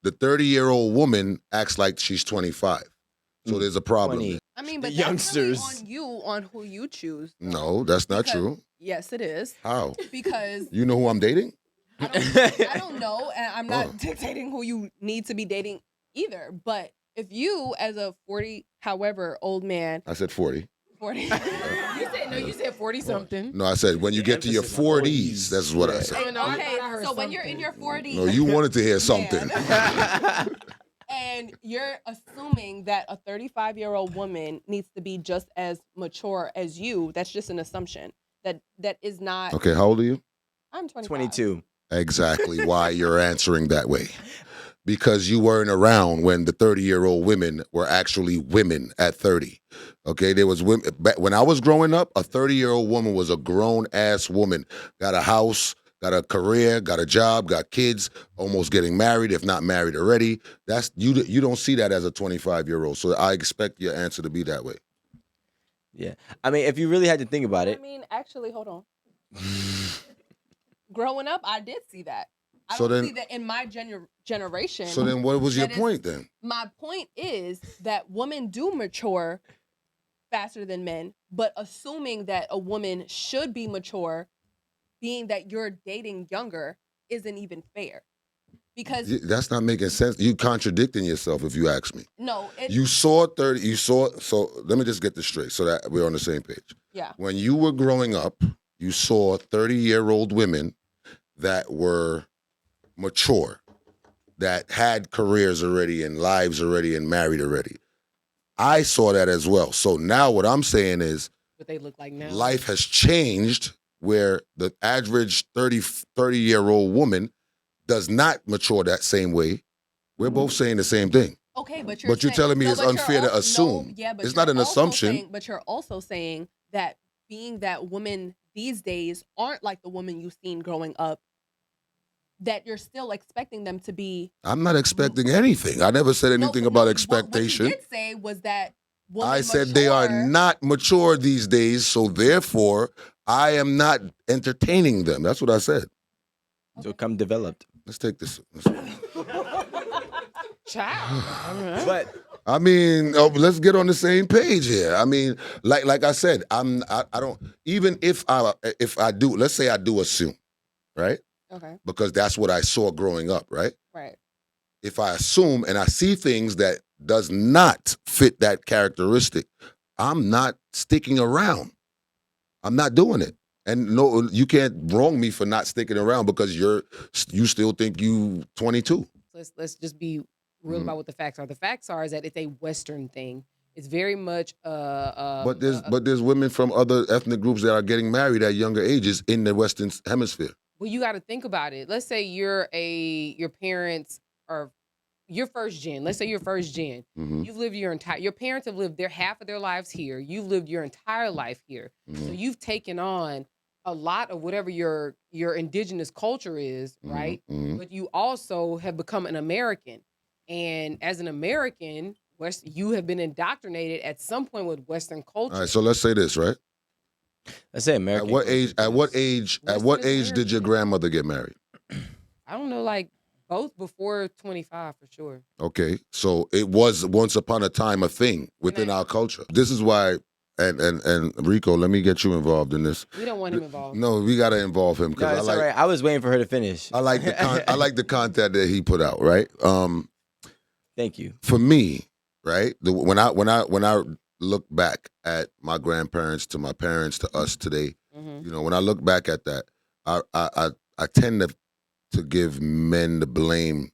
the 30-year-old woman acts like she's 25. So there's a problem 20. there. I mean, but The that's really youngsters. on you, on who you choose. though. No, that's not Because- true. Yes, it is. How? Because You know who I'm dating? I don't know, and I'm not Oh. dictating who you need to be dating either. But if you, as a 40, however, old man, I said 40. 40, You said 40 something. No, I said when you get to your emphasis on 40s. That's what I said. okay, so when you're in your 40s, No, you wanted to hear something. and you're assuming that a 35-year-old woman needs to be just as mature as you, that's just an assumption. That is not. Okay, how old are you? I'm 25. 22. Exactly why you're answering that way. Because you weren't around when the 30-year-old women were actually women at 30. Okay, there was women when I was growing up. A 30-year-old woman was a grown-ass woman, got a house, got a career, got a job, got kids, almost getting married, if not married already. That's you. You don't see that as a 25-year-old. So I expect your answer to be that way. Yeah. I mean, if you really had to think about I it. mean, actually, hold on. Growing up, I did see that. I So don't then- see that in my generation. So then, what was your That is- point then? My point is that women do mature faster than men, but assuming that a woman should be mature, being that you're dating younger, isn't even fair. Because That's not making sense. You contradicting yourself if you ask me. no, it, You saw 30. You saw. So let me just get this straight so that we're on the same page. yeah. When you were growing up, you saw 30-year-old women that were mature, that had careers already and lives already and married already. I saw that as well. So now what I'm saying is What they look like now. life has changed where the average 30-year-old woman does not mature that same way. We're both saying the same thing. Okay, but But you're saying- telling me no, it's but you're unfair to al- no, assume. yeah, but It's you're not an also assumption. saying- but you're also saying that being that women these days aren't like the woman you've seen growing up, that you're still expecting them to be. I'm not expecting anything. I never said No, anything no, about what expectation. you did say was that women I said they are mature- not mature these days, so therefore I am not entertaining them. That's what I said. So come developed. Let's take this. Child. But I mean, let's get on the same page here. I mean, like I said, I don't even if I do, let's say I do assume, right? Okay, Because that's what I saw growing up, right? right. If I assume and I see things that does not fit that characteristic, I'm not sticking around. I'm not doing it. And no, you can't wrong me for not sticking around because you still think you 22. Let's just be real Mhm. about what the facts are. The facts are is that it's a Western thing. It's very much But there's women from other ethnic groups that are getting married at younger ages in the Western Hemisphere. well, you got to think about it. Let's say your parents are your first gen. Let's say you're first gen. Mhm. You've lived your parents have lived their half of their lives here. You've lived your entire life here. So Mhm. you've taken on a lot of whatever your indigenous culture is, Mhm. right? Mhm. But you also have become an American. And as an American, you have been indoctrinated at some point with Western culture. All right, so let's say this, right? let's say American. At what culture, age? At because what age? At Western what is age did your American. grandmother get married? I don't know, like both before 25 for sure. Okay, so it was once upon a time a thing within our culture. This is why, and Rico, let me get you involved in this. We don't want him involved. No, we got to involve him No, because it's I all like right. I was waiting for her to finish. I like I like the content that he put out. Right. Thank you. For me, right. When I look back at my grandparents to my parents to us today, Mhm. you know, when I look back at that, I tend to give men the blame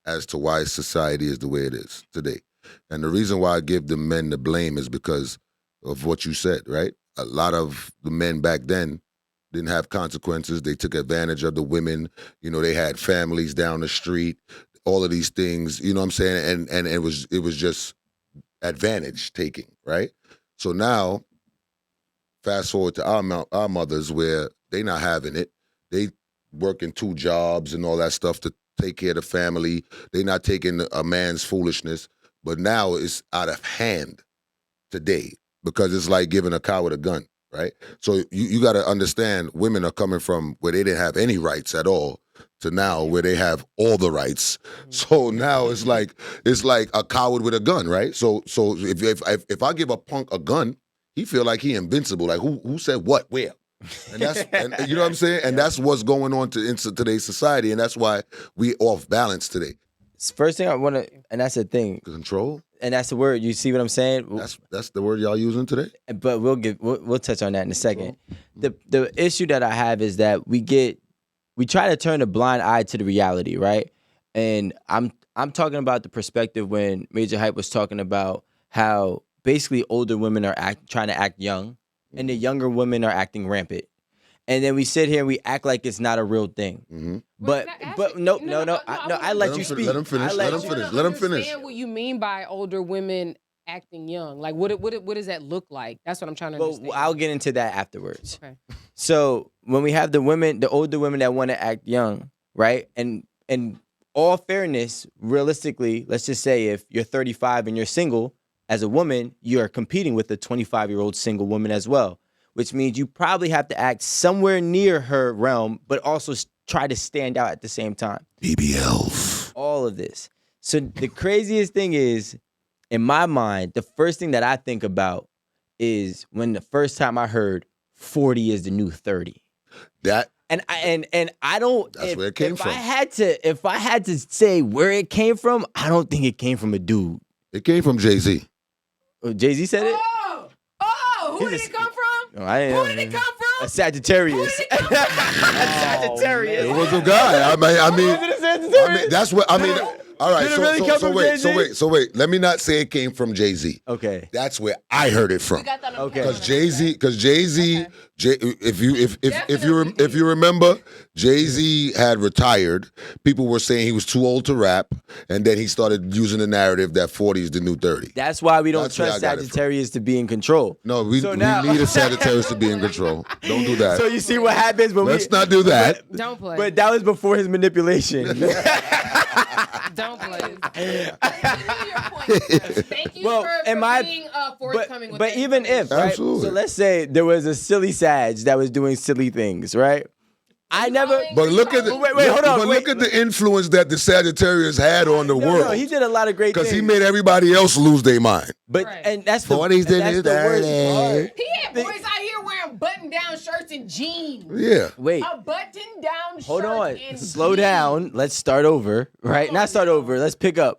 as to why society is the way it is today. And the reason why I give the men the blame is because of what you said, right? A lot of the men back then didn't have consequences. They took advantage of the women. You know, they had families down the street, all of these things, you know what I'm saying? And it was just advantage taking, right? So now, fast forward to our mothers where they not having it. They working 2 jobs and all that stuff to take care of the family. They not taking a man's foolishness. But now it's out of hand today because it's like giving a coward a gun, right? So you got to understand women are coming from where they didn't have any rights at all to now where they have all the rights. So now it's like a coward with a gun, right? So if I give a punk a gun, he feel like he invincible. Like who said what, where? And that's and you know what I'm saying? And that's what's going on in today's society, and that's why we off balance today. First thing I want to, and that's the thing, Control. and that's the word. You see what I'm saying? That's the word y'all using today. But we'll touch on that in a second. The issue that I have is that we try to turn a blind eye to the reality, right? And I'm talking about the perspective when Major Hype was talking about how basically older women are trying to act young, and the younger women are acting rampant. And then we sit here and we act like it's not a real thing. Mm-hmm. But I let you speak. Let him finish. Let him finish. Let him finish. Understand what you mean by older women acting young? Like, what does that look like? That's what I'm trying to understand. Well, I'll get into that afterwards. Okay. So when we have the older women that want to act young, right? And all fairness, realistically, let's just say if you're 35 and you're single, as a woman, you're competing with a 25-year-old single woman as well, which means you probably have to act somewhere near her realm, but also try to stand out at the same time. BBLs. All of this. So the craziest thing is, in my mind, the first thing that I think about is when the first time I heard 40 is the new 30. That and I don't. That's where it came from. If I had to say where it came from, I don't think it came from a dude. It came from Jay-Z. Jay-Z said it. Who did it come from? Who did it come from? A Sagittarius. A Sagittarius. It was a guy. I mean, that's what I mean. All right, Did it really come from Jay-Z? so wait. Let me not say it came from Jay-Z. Okay. That's where I heard it from. We got that on Okay. camera. Because Jay-Z, if you remember, Jay-Z had retired. People were saying he was too old to rap, and then he started using the narrative that 40 is the new 30. That's why we don't That's where trust I got it from. Sagittarius to be in control. No, we need a Sagittarius to be in control. Don't do that. So you see what happens when Let's not do that. Don't play. But that was before his manipulation. Don't play. Thank you Well, for being forthcoming with but that even if, right? Absolutely. So let's say there was a silly Sag that was doing silly things, right? I never. But look at the Wait, hold on. But look at the influence that the Sagittarius had on the world. No, he did a lot of great things. Because he made everybody else lose their mind. But Right. and that's the 40s and that's did the worst it. part. He had boys out here wearing button-down shirts and jeans. Yeah. Wait, A button-down shirt hold on. and Slow jeans. down. Let's start over. Right? Not start over. Let's pick up.